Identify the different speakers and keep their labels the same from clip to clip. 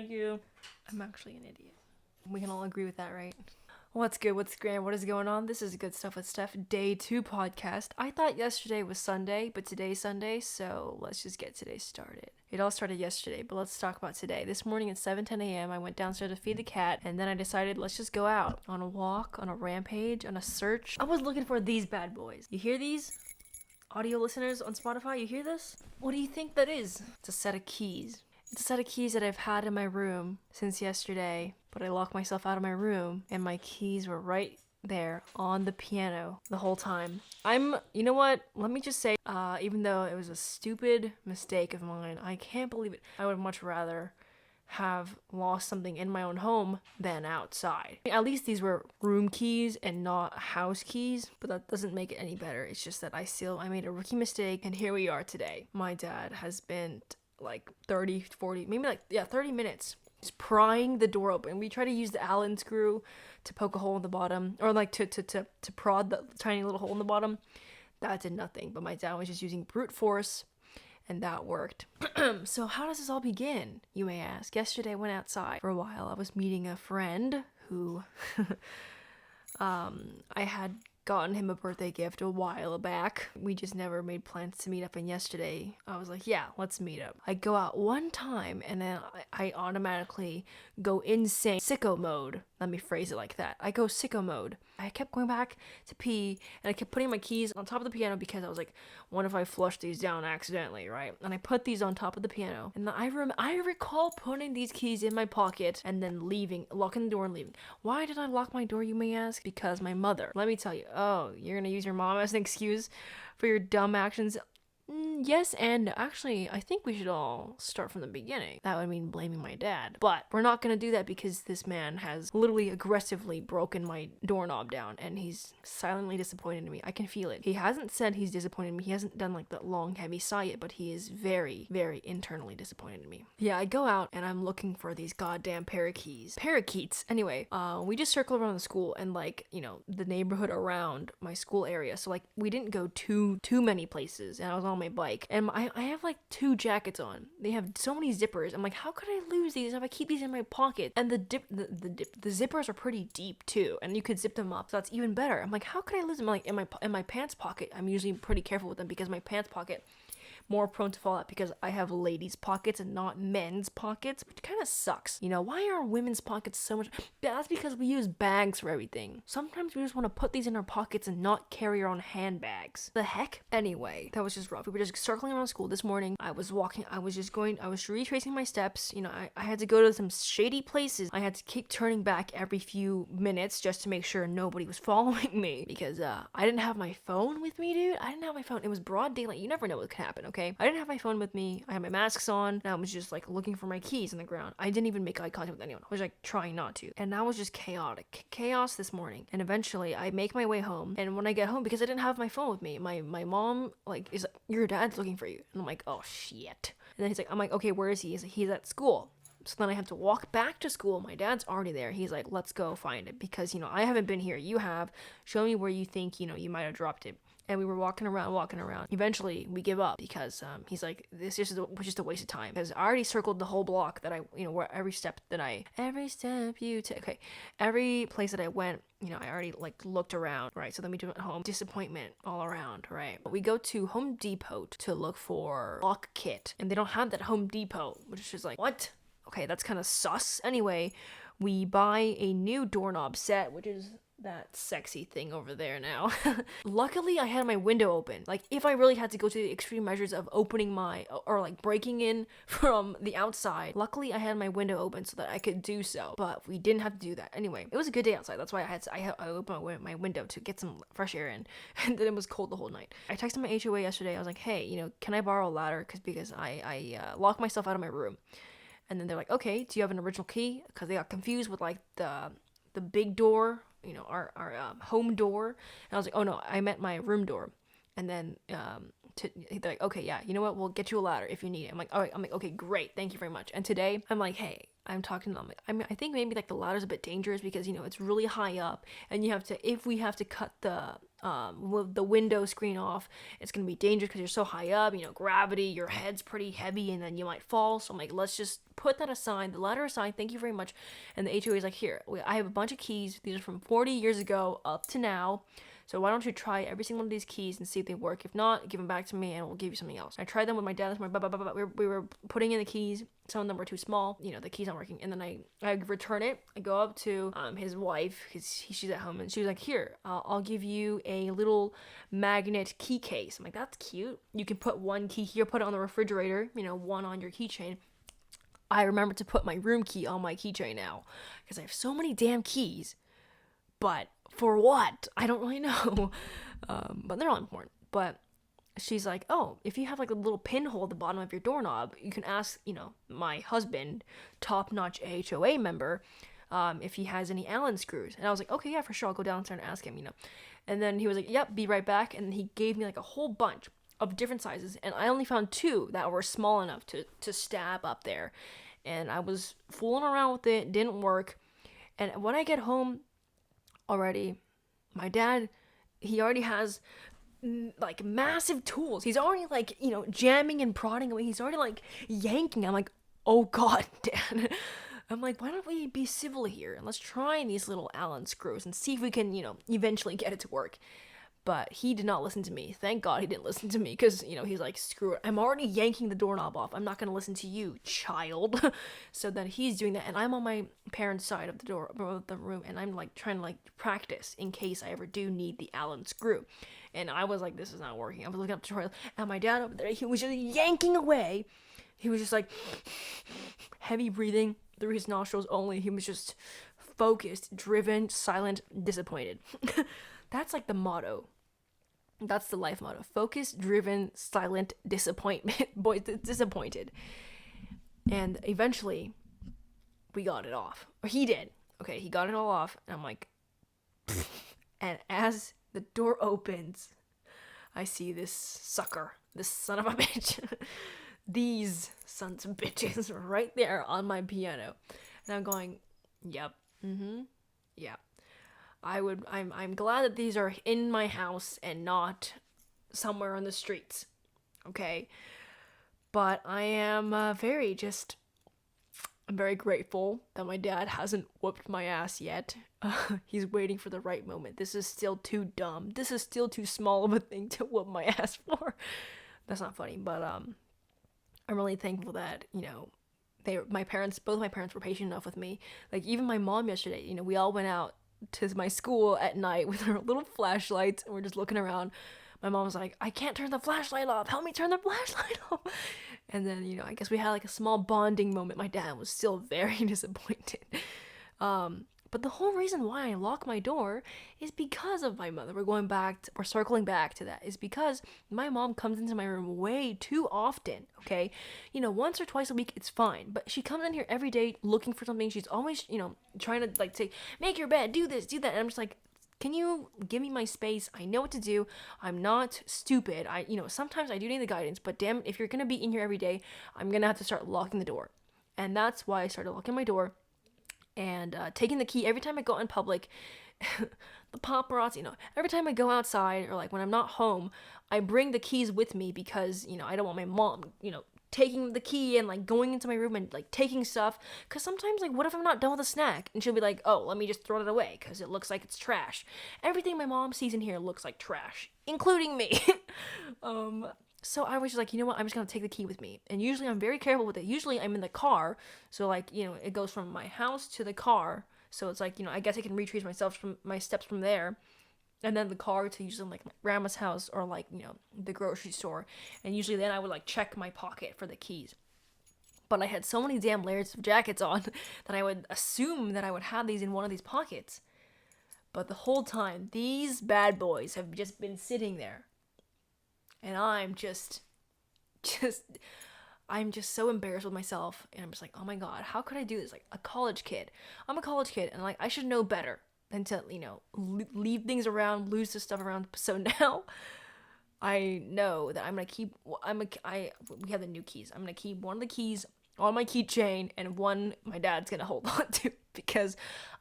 Speaker 1: Thank you. I'm actually an idiot. We can all agree with that, right? What's good? What's grand? What is going on? This is Good Stuff with Steph, day 2 podcast. I thought yesterday was Sunday, but today's Sunday, so let's just get today started. It all started yesterday, but let's talk about today. This morning at 7:10 a.m., I went downstairs to feed the cat, and then I decided let's just go out on a walk, on a rampage, on a search. I was looking for these bad boys. You hear these? Audio listeners on Spotify, you hear this? What do you think that is? It's a set of keys. It's a set of keys that I've had in my room since yesterday, but I locked myself out of my room and my keys were right there on the piano the whole time. You know what? Let me just say, even though it was a stupid mistake of mine, I can't believe it. I would much rather have lost something in my own home than outside. At least these were room keys and not house keys, but that doesn't make it any better. It's just that I made a rookie mistake, and here we are today. My dad has been like 30, 40, maybe 30 minutes just prying the door open. We try to use the Allen screw to poke a hole in the bottom, or like to prod the tiny little hole in the bottom. That did nothing, but my dad was just using brute force, and that worked. So how does this all begin, you may ask? Yesterday I went outside for a while. I was meeting a friend who I had gotten him a birthday gift a while back. We just never made plans to meet up, and yesterday I was like, yeah, let's meet up. I go out one time and then I automatically go insane. Sicko mode. Let me phrase it like that. I go sicko mode. I kept going back to pee, and I kept putting my keys on top of the piano because I was like, what if I flush these down accidentally, right? And I put these on top of the piano, and I recall putting these keys in my pocket and then leaving, locking the door and leaving. Why did I lock my door, you may ask? Because my mother. Let me tell you. Oh, you're gonna use your mom as an excuse for your dumb actions? Yes, and actually, I think we should all start from the beginning. That would mean blaming my dad. But we're not gonna do that because this man has literally aggressively broken my doorknob down, and he's silently disappointed in me. I can feel it. He hasn't said he's disappointed in me. He hasn't done like that long, heavy sigh yet, but he is very, very internally disappointed in me. Yeah, I go out and I'm looking for these goddamn parakeets. Parakeets. Anyway, we just circle around the school and the neighborhood around my school area. So we didn't go too many places, and I was on my bike, and I have like 2 jackets on. They have so many zippers. I'm like, how could I lose these if I keep these in my pocket? And the zippers are pretty deep too, and you could zip them up, so that's even better. I'm like, how could I lose them? Like in my pants pocket, I'm usually pretty careful with them because my pants pocket more prone to fall out because I have ladies' pockets and not men's pockets, which kind of sucks. Why are women's pockets so much? That's because we use bags for everything. Sometimes we just want to put these in our pockets and not carry our own handbags. The heck? Anyway, that was just rough. We were just circling around school this morning. I was retracing my steps. I had to go to some shady places. I had to keep turning back every few minutes just to make sure nobody was following me because I didn't have my phone with me, dude. I didn't have my phone. It was broad daylight. You never know what could happen, okay? I didn't have my phone with me. I had my masks on, and I was just looking for my keys on the ground. I didn't even make eye contact with anyone. I was trying not to. And that was just chaos this morning. And eventually I make my way home, and when I get home, because I didn't have my phone with me, my mom is like, your dad's looking for you. And I'm like, oh shit. And then I'm like, okay, where is he? He's at school. So then I have to walk back to school. My dad's already there. He's like, let's go find it because, I haven't been here. You have. Show me where you think, you might have dropped it. And we were walking around. Eventually, we give up because he's like, this is just a waste of time. Because I already circled the whole block that where every step you take. Okay, every place that I went, I already looked around, right? So then we went home. Disappointment all around, right? We go to Home Depot to look for lock kit, and they don't have that Home Depot, which is just like, what? Okay, that's kind of sus. Anyway, we buy a new doorknob set, which is that sexy thing over there now. Luckily, I had my window open. If I really had to go to the extreme measures of opening breaking in from the outside, luckily I had my window open so that I could do so. But we didn't have to do that. Anyway, it was a good day outside. That's why I opened my window to get some fresh air in. And then it was cold the whole night. I texted my HOA yesterday. I was like, hey, can I borrow a ladder? Because I locked myself out of my room. And then they're like, okay, do you have an original key? Because they got confused with the big door, our home door. And I was like, oh no, I meant my room door. And then they're like, okay, yeah, you know what? We'll get you a ladder if you need it. I'm like, all right. I'm like, okay, great. Thank you very much. And today I'm like, hey, I'm talking to them. I mean, I think maybe like the ladder's a bit dangerous because it's really high up, and if we have to cut the window screen off, it's gonna be dangerous because you're so high up. Gravity, your head's pretty heavy, and then you might fall. So I'm like, let's just put that aside, the ladder aside. Thank you very much. And the HOA is like, here, I have a bunch of keys. These are from 40 years ago up to now. So why don't you try every single one of these keys and see if they work? If not, give them back to me and we'll give you something else. I tried them with my dad this morning. We were putting in the keys. Some of them were too small. The keys aren't working. And then I return it. I go up to his wife because she's at home, and she was like, here, I'll give you a little magnet key case. I'm like, that's cute. You can put one key here, put it on the refrigerator, one on your keychain. I remember to put my room key on my keychain now because I have so many damn keys. But for what? I don't really know. But they're all important. But she's like, oh, if you have like a little pinhole at the bottom of your doorknob, you can ask, my husband, top-notch HOA member, if he has any Allen screws. And I was like, okay, yeah, for sure. I'll go downstairs and ask him, And then he was like, yep, be right back. And he gave me like a whole bunch of different sizes. And I only found 2 that were small enough to stab up there. And I was fooling around with it. Didn't work. And when I get home already, my dad, he already has like massive tools. He's already like, jamming and prodding away. He's already like yanking. I'm like, oh God, Dad. I'm like, why don't we be civil here and let's try these little Allen screws and see if we can, eventually get it to work. But he did not listen to me. Thank God he didn't listen to me because, he's like, screw it. I'm already yanking the doorknob off. I'm not going to listen to you, child. So then he's doing that. And I'm on my parents' side of the room. And I'm like trying to like practice in case I ever do need the Allen screw. And I was like, this is not working. I was looking up to Troy. And my dad over there, he was just yanking away. He was just like heavy breathing through his nostrils only. He was just focused, driven, silent, disappointed. That's like the motto. That's the life motto. Focused, driven, silent, disappointed. And eventually, we got it off. Or he did. Okay, he got it all off. And I'm like, pfft. And as the door opens, I see this sucker, this son of a bitch. These sons of bitches right there on my piano. And I'm going, yep, yeah. I'm glad that these are in my house and not somewhere on the streets, okay? But I am I'm very grateful that my dad hasn't whooped my ass yet. He's waiting for the right moment. This is still too dumb. This is still too small of a thing to whoop my ass for. That's not funny, but I'm really thankful that, both my parents were patient enough with me. Like, even my mom yesterday, we all went out to my school at night with our little flashlights and we're just looking around. My mom was like, I can't turn the flashlight off. Help me turn the flashlight off. And then, I guess we had like a small bonding moment. My dad was still very disappointed. But the whole reason why I lock my door is because of my mother. We're circling back to that. Is because my mom comes into my room way too often, okay? Once or twice a week, it's fine. But she comes in here every day looking for something. She's always, trying to, like, say, make your bed, do this, do that. And I'm just like, can you give me my space? I know what to do. I'm not stupid. Sometimes I do need the guidance. But damn, if you're going to be in here every day, I'm going to have to start locking the door. And that's why I started locking my door. And taking the key every time I go in public. The paparazzi, every time I go outside or like when I'm not home, I bring the keys with me because, I don't want my mom, taking the key and like going into my room and like taking stuff. Because sometimes, like, what if I'm not done with a snack? And she'll be like, oh, let me just throw it away because it looks like it's trash. Everything my mom sees in here looks like trash, including me. So I was just like, you know what? I'm just going to take the key with me. And usually I'm very careful with it. Usually I'm in the car. So like, it goes from my house to the car. So it's like, I guess I can retrace my steps from there. And then the car to usually like my grandma's house or like, the grocery store. And usually then I would like check my pocket for the keys. But I had so many damn layers of jackets on that I would assume that I would have these in one of these pockets. But the whole time, these bad boys have just been sitting there. And I'm just so embarrassed with myself. And I'm just like, oh my God, how could I do this? Like, a college kid. I'm a college kid, and like, I should know better than to, leave things around, lose the stuff around. So now I know that I'm going to keep, we have the new keys. I'm going to keep one of the keys on my keychain, and one my dad's gonna hold on to because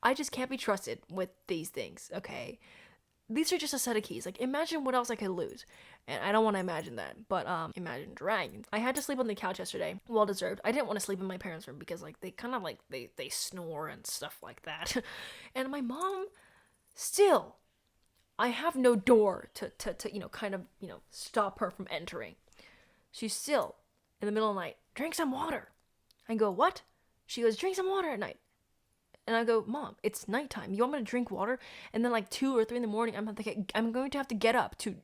Speaker 1: I just can't be trusted with these things, okay? These are just a set of keys. Like, imagine what else I could lose. And I don't want to imagine that. But, imagine dragons. I had to sleep on the couch yesterday. Well deserved. I didn't want to sleep in my parents' room because, like, they kind of, like, they snore and stuff like that. And my mom, still, I have no door to kind of, stop her from entering. She's still, in the middle of the night, drink some water. I go, what? She goes, drink some water at night. And I go, Mom, it's nighttime. You want me to drink water? And then like 2 or 3 in the morning, I'm going to have to get up to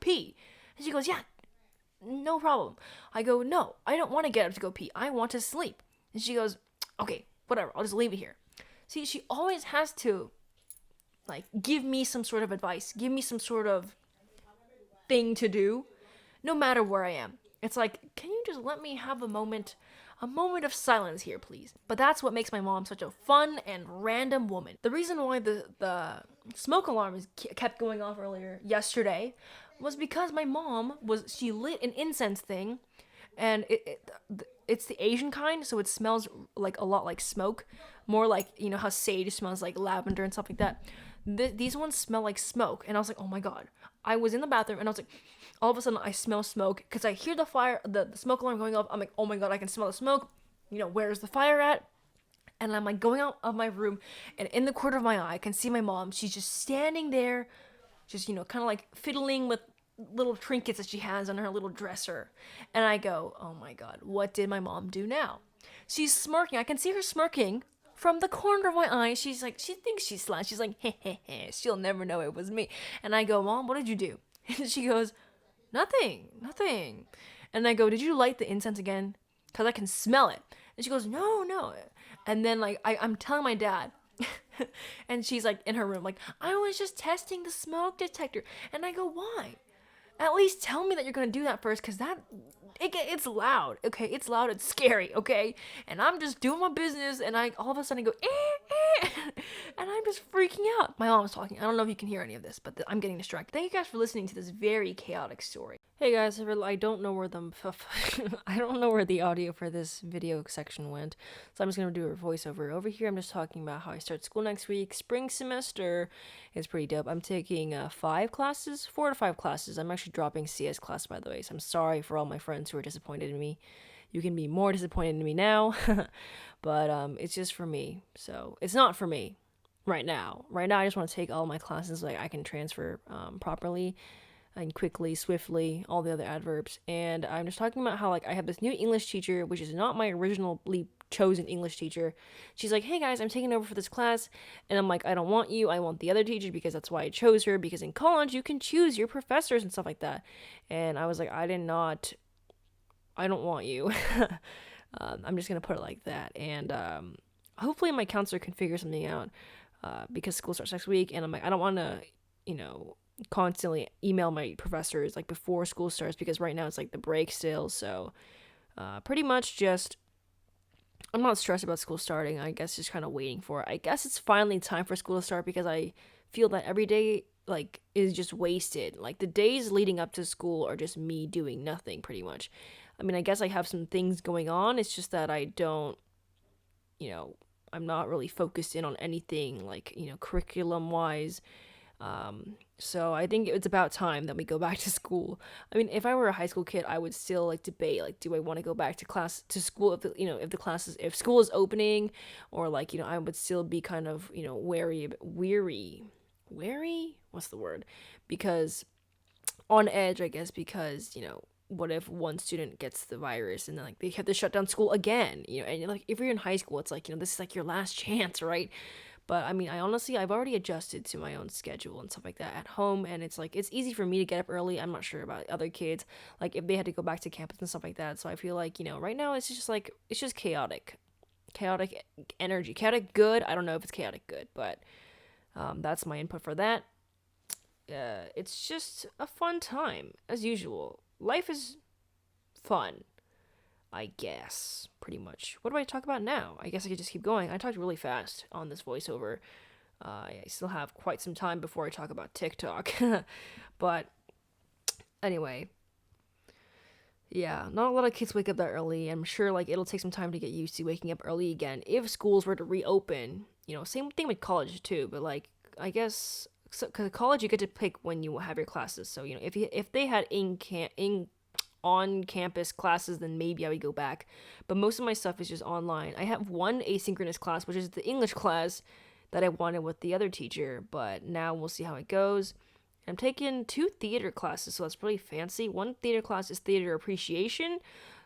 Speaker 1: pee. And she goes, yeah, no problem. I go, no, I don't want to get up to go pee. I want to sleep. And she goes, okay, whatever. I'll just leave it here. See, she always has to like give me some sort of advice, give me some sort of thing to do, no matter where I am. It's like, can you just let me have a moment of silence here, please? But that's what makes my mom such a fun and random woman. The reason why the smoke alarm kept going off yesterday was because my mom she lit an incense thing, and it's the Asian kind, so it smells like a lot like smoke, more like, how sage smells like lavender and stuff like that. These ones smell like smoke, and I was like, oh my god. I was in the bathroom, and I was like, all of a sudden I smell smoke because I hear the smoke alarm going off. I'm like, oh my god, I can smell the smoke. Where's the fire at? And I'm like going out of my room, and in the corner of my eye I can see my mom. She's just standing there, just kind of like fiddling with little trinkets that she has on her little dresser. And I go, oh my god, what did my mom do now? She's smirking. I can see her smirking from the corner of my eye. She's like, she thinks she's sly. She's like, heh, she'll never know it was me. And I go, Mom, what did you do? And she goes, nothing. And I go, did you light the incense again? Because I can smell it. And she goes, no. And then like I'm telling my dad, and she's like in her room, like, I was just testing the smoke detector. And I go, why? At least tell me that you're gonna do that first, because it's loud, okay? It's loud, it's scary, okay? And I'm just doing my business, and I all of a sudden go, and I'm just freaking out. My mom's talking. I don't know if you can hear any of this, but I'm getting distracted. Thank you guys for listening to this very chaotic story. Hey guys, I don't know where the audio for this video section went, so I'm just gonna do a voiceover. Over here, I'm just talking about how I start school next week. Spring semester is pretty dope. I'm taking 4 to 5 classes. I'm actually dropping CS class, by the way, so I'm sorry for all my friends who are disappointed in me. You can be more disappointed in me now, but it's just for me. So it's not for me right now. Right now, I just want to take all my classes like I can transfer properly and quickly, swiftly, all the other adverbs. And I'm just talking about how like I have this new English teacher, which is not my originally chosen English teacher. She's like, hey guys, I'm taking over for this class. And I'm like, I don't want you. I want the other teacher because that's why I chose her. Because in college, you can choose your professors and stuff like that. And I was like, I don't want you. I'm just going to put it like that. And hopefully my counselor can figure something out because school starts next week. And I'm like, I don't want to, constantly email my professors like before school starts because right now it's like the break still. So pretty much just, I'm not stressed about school starting. I guess just kind of waiting for it. I guess it's finally time for school to start because I feel that every day like is just wasted. Like the days leading up to school are just me doing nothing pretty much. I mean, I guess I have some things going on. It's just that I don't, I'm not really focused in on anything like, curriculum wise. So I think it's about time that we go back to school. I mean, if I were a high school kid, I would still like debate, like, do I want to go back to school if school is opening, or like, I would still be kind of, weary, what's the word? Because on edge, I guess, because, what if one student gets the virus and then like they have to shut down school again, and like if you're in high school, it's like, this is like your last chance, right? But I mean, I've already adjusted to my own schedule and stuff like that at home. And it's like, it's easy for me to get up early. I'm not sure about other kids, like if they had to go back to campus and stuff like that. So I feel like, right now it's just chaotic energy, chaotic good. I don't know if it's chaotic good, but that's my input for that. It's just a fun time as usual. Life is fun. I guess, pretty much. What do I talk about now? I guess I could just keep going. I talked really fast on this voiceover. I still have quite some time before I talk about TikTok. But, anyway. Yeah, not a lot of kids wake up that early. I'm sure like it'll take some time to get used to waking up early again if schools were to reopen. Same thing with college too, but like I guess cuz college you get to pick when you have your classes. So, if they had in on campus classes, then maybe I would go back. But most of my stuff is just online. I have one asynchronous class, which is the English class that I wanted with the other teacher, but now we'll see how it goes. I'm taking two theater classes, so that's really fancy. One theater class is theater appreciation.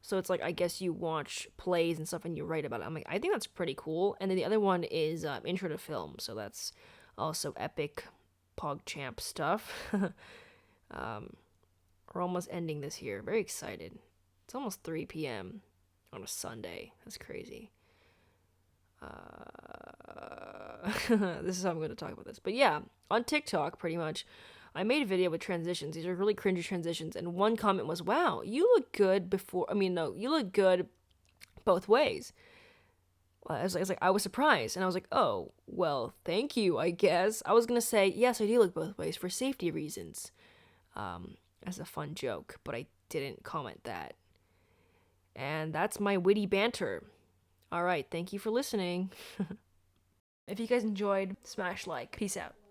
Speaker 1: So it's like, I guess you watch plays and stuff and you write about it. I'm like, I think that's pretty cool. And then the other one is intro to film. So that's also epic PogChamp stuff. We're almost ending this year. Very excited. It's almost 3 p.m. on a Sunday. That's crazy. This is how I'm going to talk about this. But yeah, on TikTok, pretty much, I made a video with transitions. These are really cringy transitions. And one comment was, wow, you look good before. I mean, no, you look good both ways. I was surprised. And I was like, oh, well, thank you, I guess. I was going to say, yes, I do look both ways for safety reasons. As a fun joke, but I didn't comment that. And that's my witty banter. All right, thank you for listening. If you guys enjoyed, smash like. Peace out.